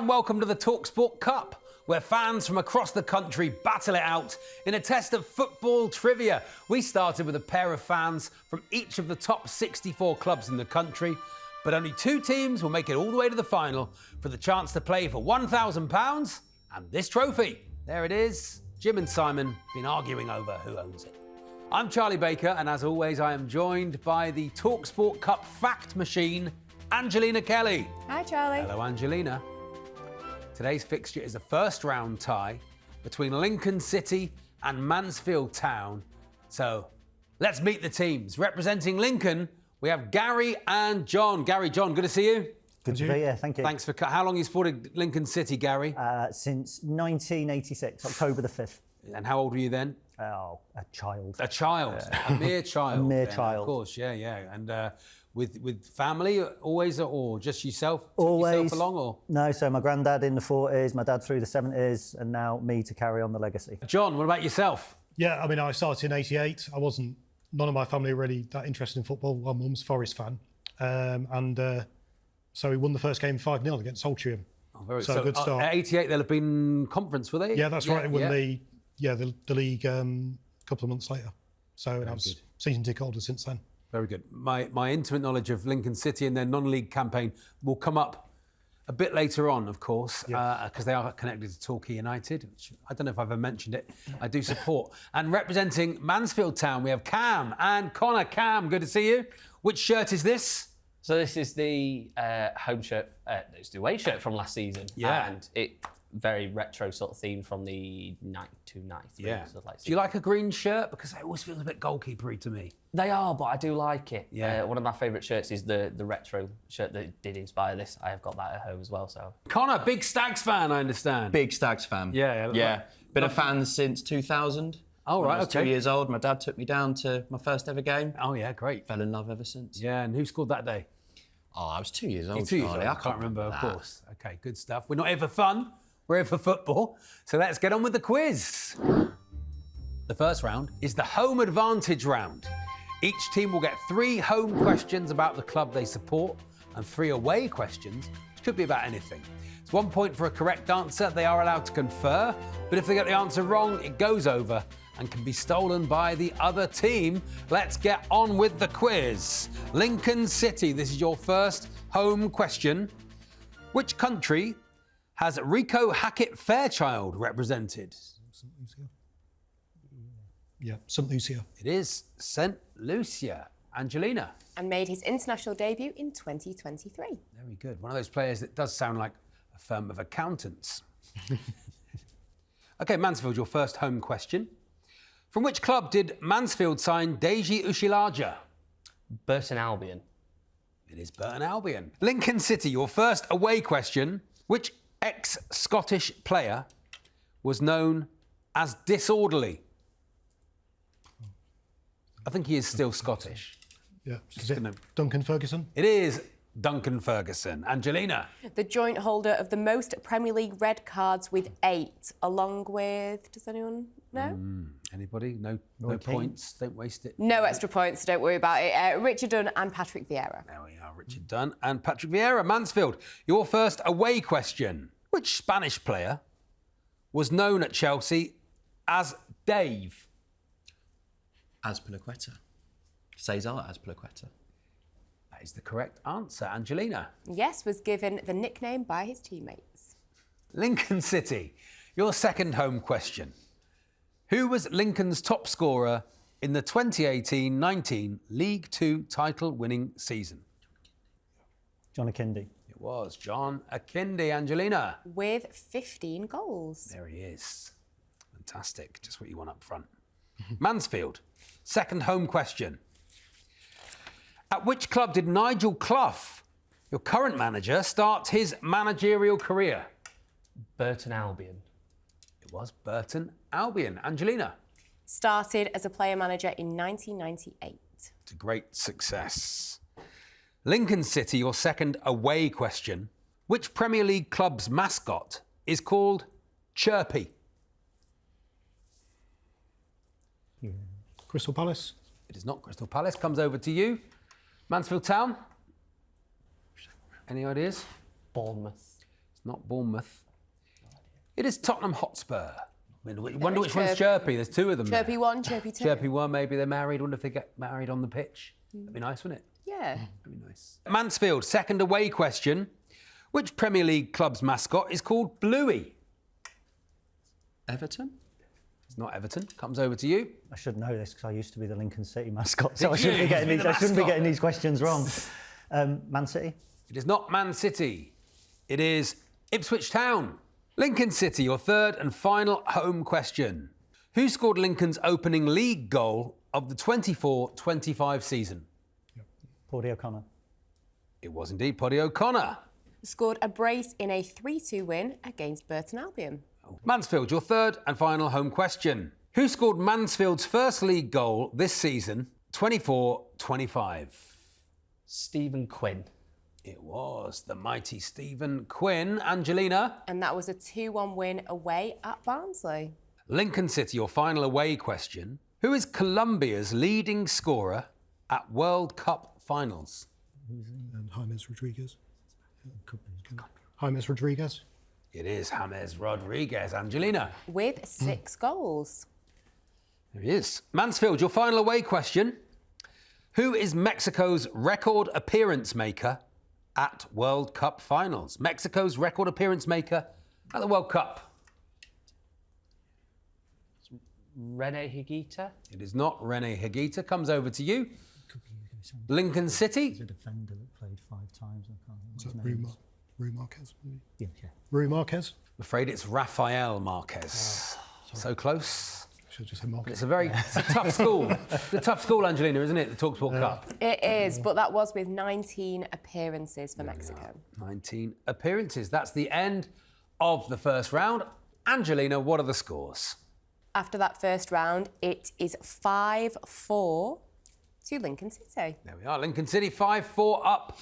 and welcome to the talkSPORT Cup, where fans from across the country battle it out in a test of football trivia. We started with a pair of fans from each of the top 64 clubs in the country, but only 2 teams will make it all the way to the final for the chance to play for £1,000 and this trophy. There it is. Jim and Simon been arguing over who owns it. I'm Charlie Baker, and as always, I am joined by the talkSPORT Cup fact machine, Angelina Kelly. Hi, Charlie. Hello, Angelina. Today's fixture is a first-round tie between Lincoln City and Mansfield Town. So let's meet the teams. Representing Lincoln, we have Gary and John. Gary, John, good to see you. Good to be here, thank you. Thanks for... How long have you supported Lincoln City, Gary? Since 1986, October the 5th. And how old were you then? Oh, a child. A child, a mere child. A mere then, child. Of course, yeah. And with family, always, or just yourself? Always. Yourself along, or? No, so my granddad in the 40s, my dad through the 70s, and now me to carry on the legacy. John, what about yourself? Yeah, I mean, I started in '88. None of my family were really that interested in football. My mum's a Forest fan. So we won the first game 5-0 against Soltium. Oh, very so good start. At 88, they'll have been conference, were they? Yeah, that's right. It won the league a couple of months later. So I was season ticket holder since then. Very good. My intimate knowledge of Lincoln City and their non-league campaign will come up a bit later on, of course, because they are connected to Torquay United, which I don't know if I've ever mentioned it. I do support. And representing Mansfield Town, we have Cam and Connor. Cam, good to see you. Which shirt is this? So this is the home shirt, it's the away shirt from last season. Yeah. And it very retro sort of theme from the 92, 93. Yeah. Sort of like Do you like a green shirt? Because it always feels a bit goalkeeper-y to me. They are, but I do like it. Yeah. One of my favourite shirts is the retro shirt that did inspire this. I have got that at home as well. So Connor, big Stags fan, I understand. Big Stags fan. Yeah. Been a fan since 2000. Oh, right, When I was okay. 2 years old. My dad took me down to my first ever game. Oh, yeah, great. Fell in love ever since. Yeah, and who scored that day? Oh, I was 2 years old, You're 2 years old. Charlie. I can't remember, of that. course. Okay, good stuff. We're not here for fun, we're here for football. So let's get on with the quiz. The first round is the home advantage round. Each team will get 3 home questions about the club they support and 3 away questions, which could be about anything. It's 1 point for a correct answer. They are allowed to confer, but if they get the answer wrong, it goes over and can be stolen by the other team. Let's get on with the quiz. Lincoln City, this is your first home question. Which country has Rico Hackett-Fairchild represented? St. Lucia. Yeah, St. Lucia. It is St. Lucia. Angelina. And made his international debut in 2023. Very good. One of those players that does sound like a firm of accountants. OK, Mansfield, your first home question. From which club did Mansfield sign Deji Ushilaja? Burton Albion. It is Burton Albion. Lincoln City, your first away question. Which ex-Scottish player was known as disorderly? I think he is still Scottish. Yeah. Is it Duncan Ferguson? It is Duncan Ferguson. Angelina. The joint holder of the most Premier League red cards with 8, along with... Does anyone know? Anybody? No points. Don't waste it. No extra points, don't worry about it. Richard Dunn and Patrick Vieira. There we are, Richard Dunn and Patrick Vieira. Mansfield, your first away question. Which Spanish player was known at Chelsea as Dave? Azpilicueta. Cesar Azpilicueta. That is the correct answer. Angelina. Yes, was given the nickname by his teammates. Lincoln City, your second home question. Who was Lincoln's top scorer in the 2018-19 League Two title-winning season? John Akindi. It was John Akindi. Angelina. With 15 goals. There he is. Fantastic. Just what you want up front. Mansfield, second home question. At which club did Nigel Clough, your current manager, start his managerial career? Burton Albion. It was Burton Albion. Angelina. Started as a player manager in 1998. It's a great success. Lincoln City, your second away question. Which Premier League club's mascot is called Chirpy? Crystal Palace. It is not Crystal Palace. Comes over to you. Mansfield Town. Any ideas? Bournemouth. It's not Bournemouth. It is Tottenham Hotspur. I wonder which one's Chirpy. There's two of them. Chirpy 1, Chirpy 2. Chirpy 1, maybe they're married. Wonder if they get married on the pitch. That'd be nice, wouldn't it? Yeah. That'd be nice. Mansfield, second away question. Which Premier League club's mascot is called Bluey? Everton? It's not Everton. Comes over to you. I should know this because I used to be the Lincoln City mascot, so I Did shouldn't you? be getting You've these. been I the shouldn't be mascot. getting these questions wrong. Man City. It is not Man City. It is Ipswich Town. Lincoln City, your third and final home question. Who scored Lincoln's opening league goal of the 24-25 season? Paudie O'Connor. It was indeed Poddy O'Connor. Scored a brace in a 3-2 win against Burton Albion. Mansfield, your third and final home question. Who scored Mansfield's first league goal this season, 24-25? Stephen Quinn. It was the mighty Stephen Quinn. Angelina. And that was a 2-1 win away at Barnsley. Lincoln City, your final away question. Who is Colombia's leading scorer at World Cup finals? And James Rodriguez. James Rodriguez. It is James Rodriguez. Angelina. With 6 goals. There he is. Mansfield, your final away question. Who is Mexico's record appearance maker at World Cup finals? Mexico's record appearance maker at the World Cup. Rene Higuita. It is not Rene Higuita. Comes over to you. Lincoln City. He's a defender that played 5 times. I can't Is that remember his name. Rui Marquez? Maybe? Yeah. Rui Marquez? I'm afraid it's Rafael Marquez. So close. Should have just said Marquez. It's a tough school. It's a tough school, Angelina, isn't it? The talkSPORT Cup. It is, but that was with 19 appearances for Mexico. 19 appearances. That's the end of the first round. Angelina, what are the scores? After that first round, it is 5-4 to Lincoln City. There we are. Lincoln City 5-4 up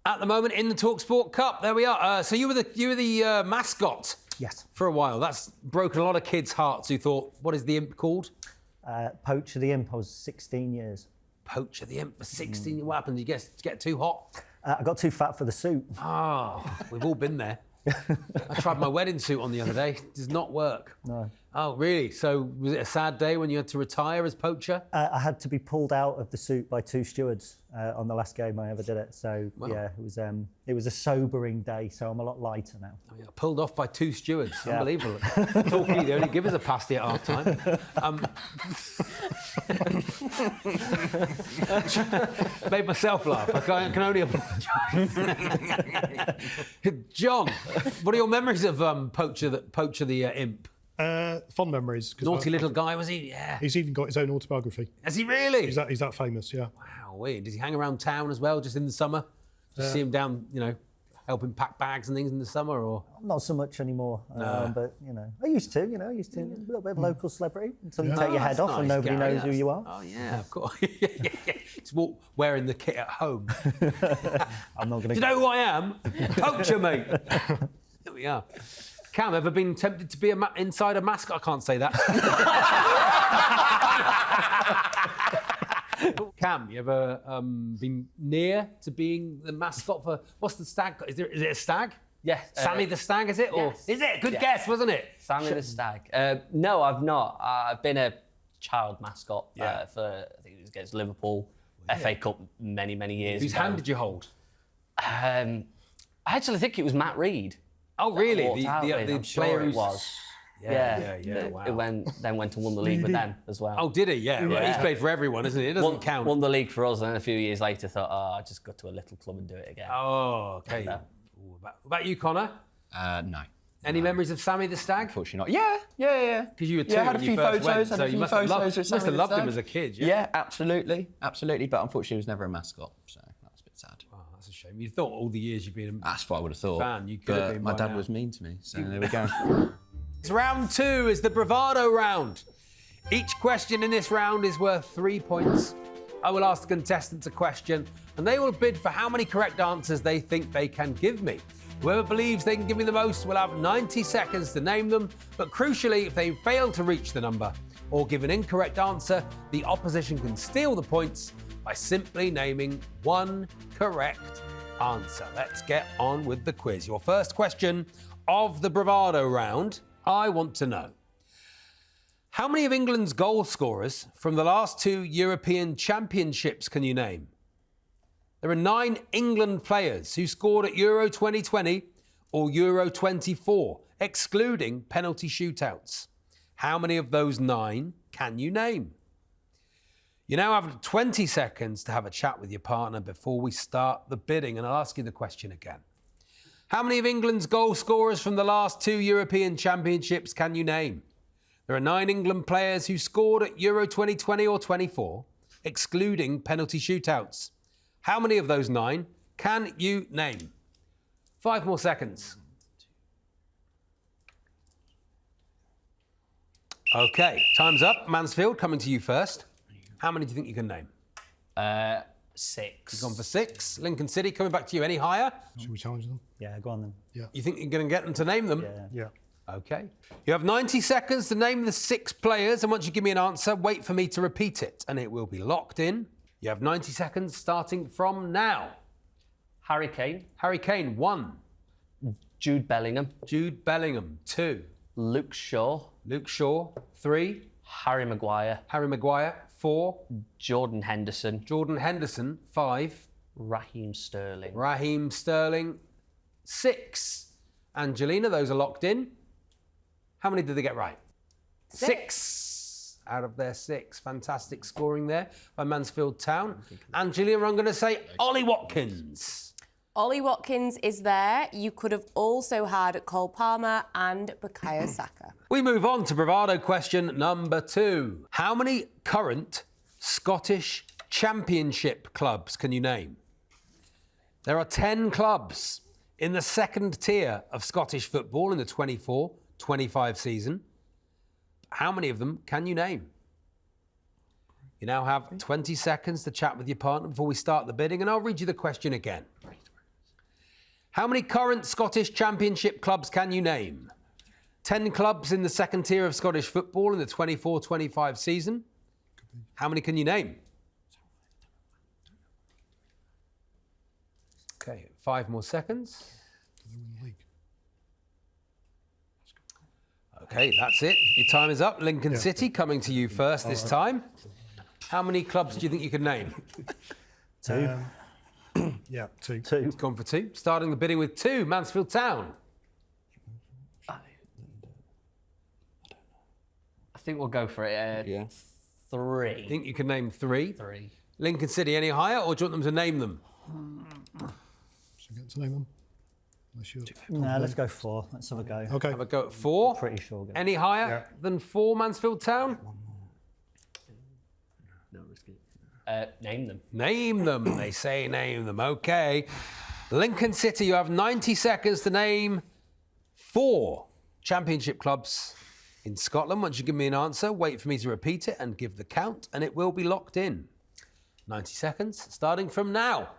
at the moment in the talkSPORT Cup. There we are. So you were the mascot Yes. for a while. That's broken a lot of kids' hearts who thought, what is the imp called? Poacher the Imp. I was 16 years. Poacher the imp for 16. What happened? Did you get too hot? I got too fat for the suit. Oh, we've all been there. I tried my wedding suit on the other day. It does not work. No. Oh, really? So was it a sad day when you had to retire as poacher? I had to be pulled out of the suit by 2 stewards on the last game I ever did it. So yeah, it was a sobering day. So I'm a lot lighter now. Oh, yeah, pulled off by 2 stewards. Yeah. Unbelievable. Talkie, they only give us a pasty at half time. Made myself laugh. I can only apologise. John, what are your memories of Poacher the Imp? Fond memories. 'Cause Naughty little guy, was he? Yeah. He's even got his own autobiography. Has he really? He's that famous, yeah. Wow, weird. Does he hang around town as well, just in the summer? Just see him down, helping pack bags and things in the summer, or? Not so much anymore, but I used to. A little bit of local celebrity until you Yeah. take your Oh, head that's off and nice, nobody Gary, knows who you are. Oh yeah, of course. Just wearing the kit at home. I'm not going Do to. you know who I am? Poacher, mate. There we are. Cam, ever been tempted to be inside a mascot? I can't say that. Cam, you ever been near to being the mascot for, what's the stag? Is it a stag? Yes. Sammy the Stag, is it? Or yes. is it? Good Yeah. guess, wasn't it? Sammy the Stag. No, I've not. I've been a child mascot for, I think it was against Liverpool, FA Cup many, many years Whose ago. hand did you hold? I actually think it was Matt Reed. Oh, really? Walked out with, I'm sure it was. Yeah, It wow. then went and won the league with them as well. Oh, did he? Yeah. Well, he's played for everyone, isn't he? It doesn't count. Won the league for us, and then a few years later thought, I'll just go to a little club and do it again. Oh, okay. Yeah. What about you, Connor? No. Any memories of Sammy the Stag? Unfortunately not. Yeah. Because you were 2 Yeah, I had a when few you first photos. went, Had so a you few must have photos loved, with Sammy the loved him Stag. as a kid, Yeah, absolutely. But unfortunately, he was never a mascot, so that's a bit sad. Oh, that's a shame. You thought all the years you've been a That's what I would have thought. fan, you could have but been my by dad now. was mean to me, so there we go. It's round 2 is the Bravado round. Each question in this round is worth 3 points. I will ask the contestants a question, and they will bid for how many correct answers they think they can give me. Whoever believes they can give me the most will have 90 seconds to name them, but crucially, if they fail to reach the number or give an incorrect answer, the opposition can steal the points by simply naming one correct answer. Let's get on with the quiz. Your first question of the Bravado round. I want to know, how many of England's goal scorers from the last 2 European Championships can you name? There are 9 England players who scored at Euro 2020 or Euro 24, excluding penalty shootouts. How many of those 9 can you name? You now have 20 seconds to have a chat with your partner before we start the bidding, and I'll ask you the question again. How many of England's goal scorers from the last 2 European Championships can you name? There are 9 England players who scored at Euro 2020 or 24, excluding penalty shootouts. How many of those 9 can you name? 5 more seconds. OK, time's up. Mansfield, coming to you first. How many do you think you can name? 6. You've gone for 6. Lincoln City, coming back to you. Any higher? Should we challenge them? Yeah, go on then. Yeah. You think you're going to get them to name them? Yeah. Yeah. OK. You have 90 seconds to name the 6 players, and once you give me an answer, wait for me to repeat it, and it will be locked in. You have 90 seconds starting from now. Harry Kane. Harry Kane, 1. Jude Bellingham. Jude Bellingham, 2. Luke Shaw. Luke Shaw, 3. Harry Maguire. Harry Maguire, 4. Jordan Henderson. Jordan Henderson, 5. Raheem Sterling. Raheem Sterling, 6. Angelina, those are locked in. How many did they get right? 6 out of their 6. Fantastic scoring there by Mansfield Town. Angelina, I'm going to say Ollie Watkins. Ollie Watkins is there. You could have also had Cole Palmer and Bukayo Saka. We move on to Bravado question number 2. How many current Scottish Championship clubs can you name? There are 10 clubs in the second tier of Scottish football in the 24-25 season. How many of them can you name? You now have 20 seconds to chat with your partner before we start the bidding, and I'll read you the question again. How many current Scottish Championship clubs can you name? 10 clubs in the second tier of Scottish football in the 24-25 season. How many can you name? OK, 5 more seconds. OK, that's it. Your time is up. Lincoln City coming to you first this time. How many clubs do you think you can name? 2. Yeah, 2. 2. It's gone for 2. Starting the bidding with 2, Mansfield Town. I think we'll go for it. 3. Think you can name 3? 3. Lincoln City, any higher, or do you want them to name them? Should we get to name them? Unless you're No, let's go 4. Let's have a go. Okay. Have a go at 4. Pretty sure. We'll get Any higher than 4, Mansfield Town? Name them. Name them. They say name them. OK. Lincoln City, you have 90 seconds to name 4 championship clubs in Scotland. Once you give me an answer, wait for me to repeat it and give the count, and it will be locked in. 90 seconds, starting from now.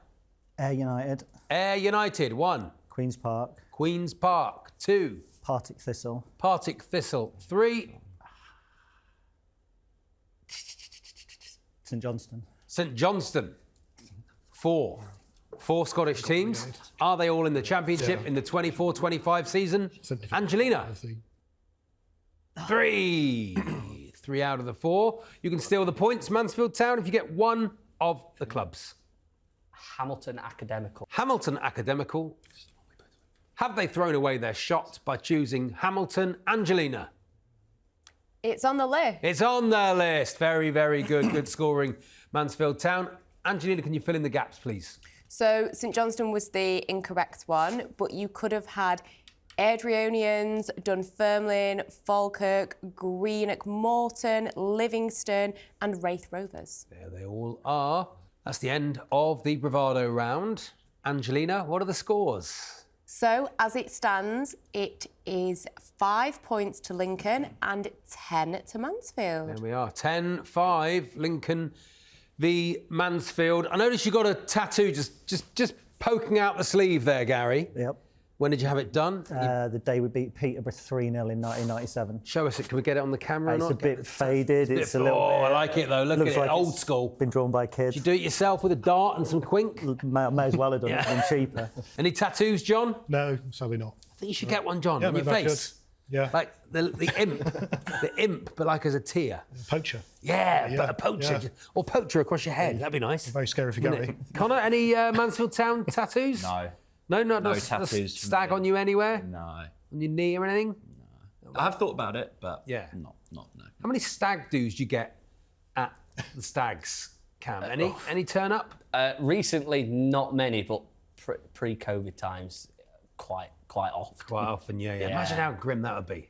Ayr United. Ayr United, 1. Queen's Park. Queen's Park, 2. Partick Thistle. Partick Thistle, 3. St Johnstone. St Johnstone, 4. 4 Scottish teams. Are they all in the Championship in the 24-25 season? Angelina? 3. 3 out of the 4. You can steal the points, Mansfield Town, if you get 1 of the clubs. Hamilton Academical. Hamilton Academical. Have they thrown away their shot by choosing Hamilton? Angelina? It's on the list. It's on their list. Very, very good. Good scoring, Mansfield Town. Angelina, can you fill in the gaps, please? So St Johnstone was the incorrect one, but you could have had Airdrieonians, Dunfermline, Falkirk, Greenock Morton, Livingston and Wraith Rovers. There they all are. That's the end of the Bravado round. Angelina, what are the scores? So, as it stands, it is 5 points to Lincoln and 10 to Mansfield. There we are. 10-5, Lincoln v Mansfield. I noticed you got a tattoo just poking out the sleeve there, Gary. Yep. When did you have it done? The day we beat Peterborough 3-0 in 1997. Show us it. Can we get it on the camera or It's not? a bit faded. It's a little Oh, bit... I like it though. Look at looks it, like old it's school. Been drawn by kids. Did you do it yourself with a dart and some quink? May as well have done it. Been cheaper. Any tattoos, John? No, sadly not. I think you should get one, John, Yeah, on your maybe I face. could. Yeah. Like the imp, the imp, but like as a tear. Poacher. Yeah, but a poacher. yeah. Or poacher across your head. That'd be nice. Very scary for wouldn't Gary. it? Connor, any Mansfield Town tattoos? No. No, not No not tattoos for stag me. on you anywhere? No. On your knee or anything? I have thought about it, but Yeah. not no. How many stag do's do you get at the stags, Cam? Any turn up? Recently, not many, but pre-COVID times, quite often. Quite often, yeah. Yeah. Imagine how grim that would be.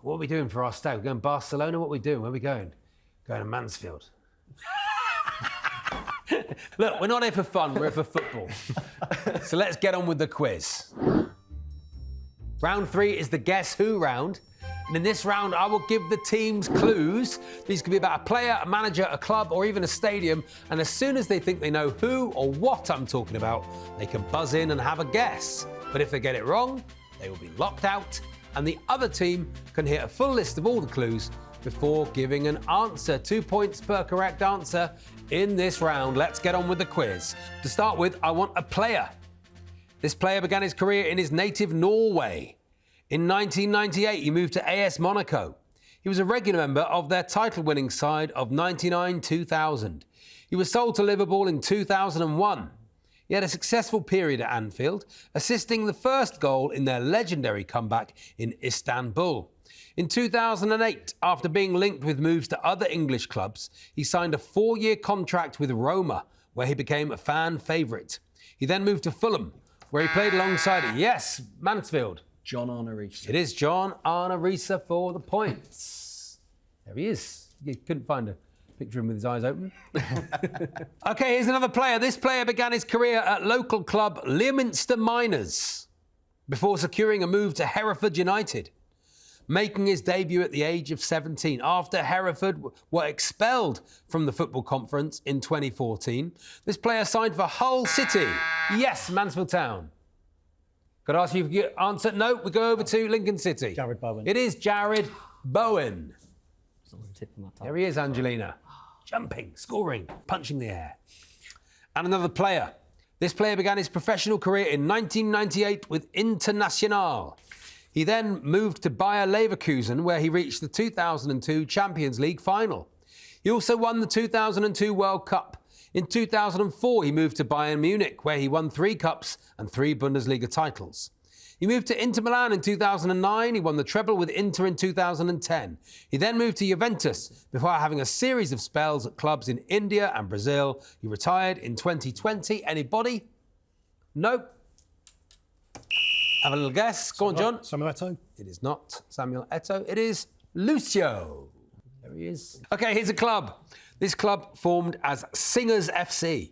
What are we doing for our stag? We're going to Barcelona? What are we doing? Where are we going? Going to Mansfield. Look, we're not here for fun, we're here for football. So let's get on with the quiz. Round 3 is the Guess Who round. And in this round, I will give the teams clues. These could be about a player, a manager, a club, or even a stadium. And as soon as they think they know who or what I'm talking about, they can buzz in and have a guess. But if they get it wrong, they will be locked out, and the other team can hear a full list of all the clues before giving an answer. 2 points per correct answer in this round. Let's get on with the quiz. To start with, I want a player. This player began his career in his native Norway. In 1998, he moved to AS Monaco. He was a regular member of their title-winning side of 99-2000. He was sold to Liverpool in 2001. He had a successful period at Anfield, assisting the first goal in their legendary comeback in Istanbul. In 2008, after being linked with moves to other English clubs, he signed a 4-year contract with Roma, where he became a fan favourite. He then moved to Fulham, where he played alongside, yes, Mansfield. John Arnerisa. It is John Arnerisa for the points. There he is. You couldn't find a picture of him with his eyes open. OK, here's another player. This player began his career at local club Leominster Miners before securing a move to Hereford United, making his debut at the age of 17. After Hereford were expelled from the Football Conference in 2014, this player signed for Hull City. Yes, Mansfield Town. Could I ask you if you could answer? No, we go over to Lincoln City. Jared Bowen. It is Jared Bowen. It's on the tip of my tongue. There he is, Angelina. Jumping, scoring, punching the air. And another player. This player began his professional career in 1998 with Internacional. He then moved to Bayer Leverkusen, where he reached the 2002 Champions League final. He also won the 2002 World Cup. In 2004, he moved to Bayern Munich, where he won 3 cups and 3 Bundesliga titles. He moved to Inter Milan in 2009. He won the treble with Inter in 2010. He then moved to Juventus before having a series of spells at clubs in India and Brazil. He retired in 2020. Anybody? Nope. Have a little guess. Go on, John. Samuel Eto'o. It is not Samuel Eto'o. It is Lucio. There he is. OK, here's a club. This club formed as Singers FC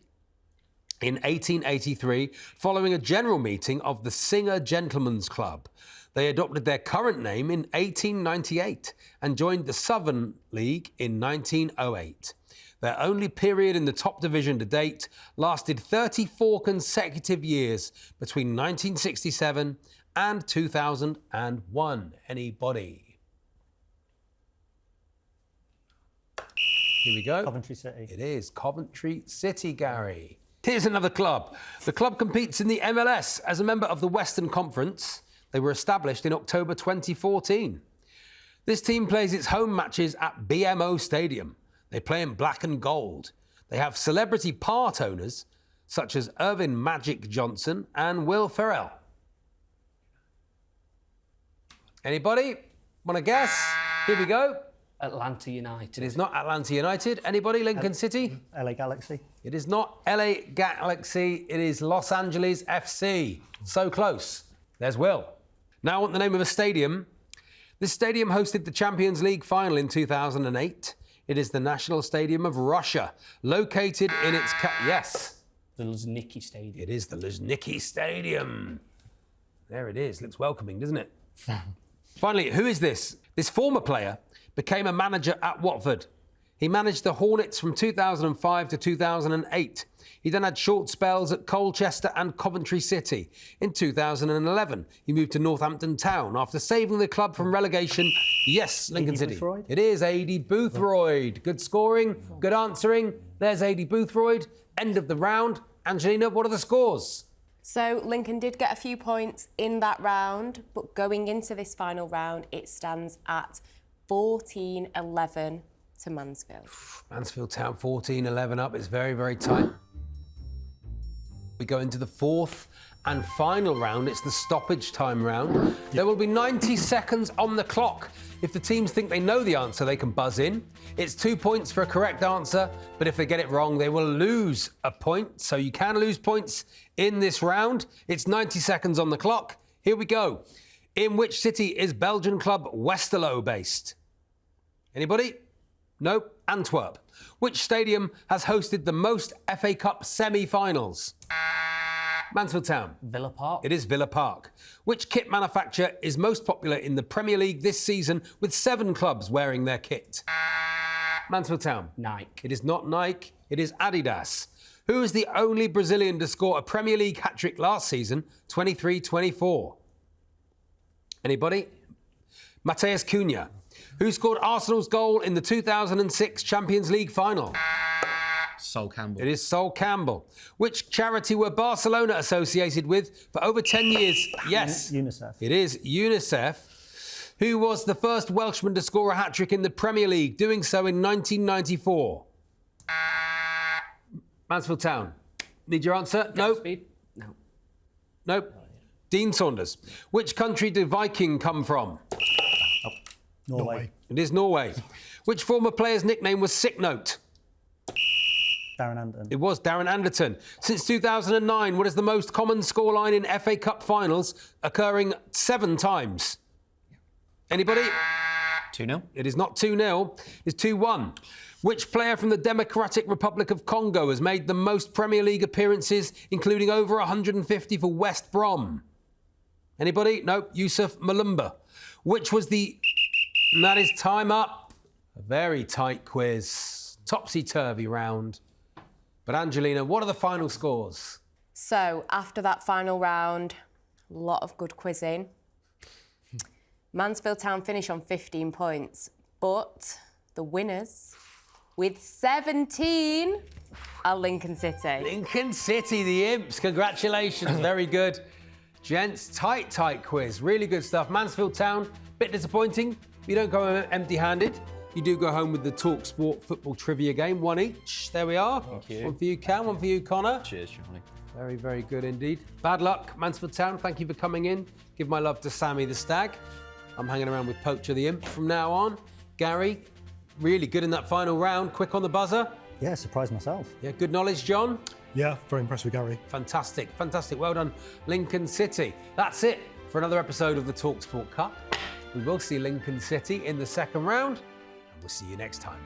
in 1883, following a general meeting of the Singer Gentlemen's Club. They adopted their current name in 1898 and joined the Southern League in 1908. Their only period in the top division to date lasted 34 consecutive years between 1967 and 2001. Anybody? Here we go. Coventry City. It is Coventry City, Gary. Here's another club. The club competes in the MLS as a member of the Western Conference. They were established in October 2014. This team plays its home matches at BMO Stadium. They play in black and gold. They have celebrity part owners such as Irvin Magic Johnson and Will Ferrell. Anybody? Want to guess? Here we go. Atlanta United. It is not Atlanta United. Anybody? Lincoln City? LA Galaxy. It is not LA Galaxy. It is Los Angeles FC. So close. There's Will. Now I want the name of a stadium. This stadium hosted the Champions League final in 2008. It is the National Stadium of Russia, located in its... Yes. The Luzhniki Stadium. It is the Luzhniki Stadium. There it is. Looks welcoming, doesn't it? Finally, who is this? This former player became a manager at Watford. He managed the Hornets from 2005 to 2008. He then had short spells at Colchester and Coventry City. In 2011, he moved to Northampton Town after saving the club from relegation. Yes, Lincoln City. Boothroyd? It is A.D. Boothroyd. Good scoring, good answering. There's A.D. Boothroyd. End of the round. Angelina, what are the scores? So Lincoln did get a few points in that round, but going into this final round, it stands at 14-11 to Mansfield. Mansfield Town 14-11 up. It's very, very tight. We go into the fourth and final round. It's the stoppage time round. There will be 90 seconds on the clock. If the teams think they know the answer, they can buzz in. It's 2 points for a correct answer, but if they get it wrong, they will lose a point. So you can lose points in this round. It's 90 seconds on the clock. Here we go. In which city is Belgian club Westerlo based? Anybody? Nope. Antwerp. Which stadium has hosted the most FA Cup semi-finals? Mansfield Town. Villa Park. It is Villa Park. Which kit manufacturer is most popular in the Premier League this season with 7 clubs wearing their kit? Mansfield Town. Nike. It is not Nike, it is Adidas. Who is the only Brazilian to score a Premier League hat-trick last season, 23-24? Anybody? Mateus Cunha. Who scored Arsenal's goal in the 2006 Champions League final? Sol Campbell. It is Sol Campbell. Which charity were Barcelona associated with for over 10 years? Yes. UNICEF. It is UNICEF. Who was the first Welshman to score a hat-trick in the Premier League, doing so in 1994? Mansfield Town. Need your answer? Nope. Speed? No. Nope. Dean Saunders. Which country did Viking come from? Norway. It is Norway. Which former player's nickname was Sick Note? Darren Anderton. It was Darren Anderton. Since 2009, what is the most common scoreline in FA Cup finals, occurring 7 times? Anybody? 2-0. It is not 2-0. It's 2-1. Which player from the Democratic Republic of Congo has made the most Premier League appearances, including over 150 for West Brom? Anybody? Nope. Yusuf Malumba. Which was the... And that is time up. A very tight quiz. Topsy-turvy round. But Angelina, what are the final scores? So after that final round, a lot of good quizzing. Mansfield Town finish on 15 points, but the winners with 17 are Lincoln City. Lincoln City, the Imps. Congratulations. Very good. Gents, tight quiz. Really good stuff. Mansfield Town, bit disappointing. You don't go home empty-handed. You do go home with the talkSPORT football trivia game, 1 each. There we are. Thank you. One for you, Cam, one for you, Connor. Cheers, Charlie. Very, very good indeed. Bad luck, Mansfield Town. Thank you for coming in. Give my love to Sammy the Stag. I'm hanging around with Poacher the Imp from now on. Gary, really good in that final round. Quick on the buzzer. Yeah, surprised myself. Yeah, good knowledge, John. Yeah, very impressed with Gary. Fantastic. Well done, Lincoln City. That's it for another episode of the talkSPORT Cup. We will see Lincoln City in the second round, and we'll see you next time.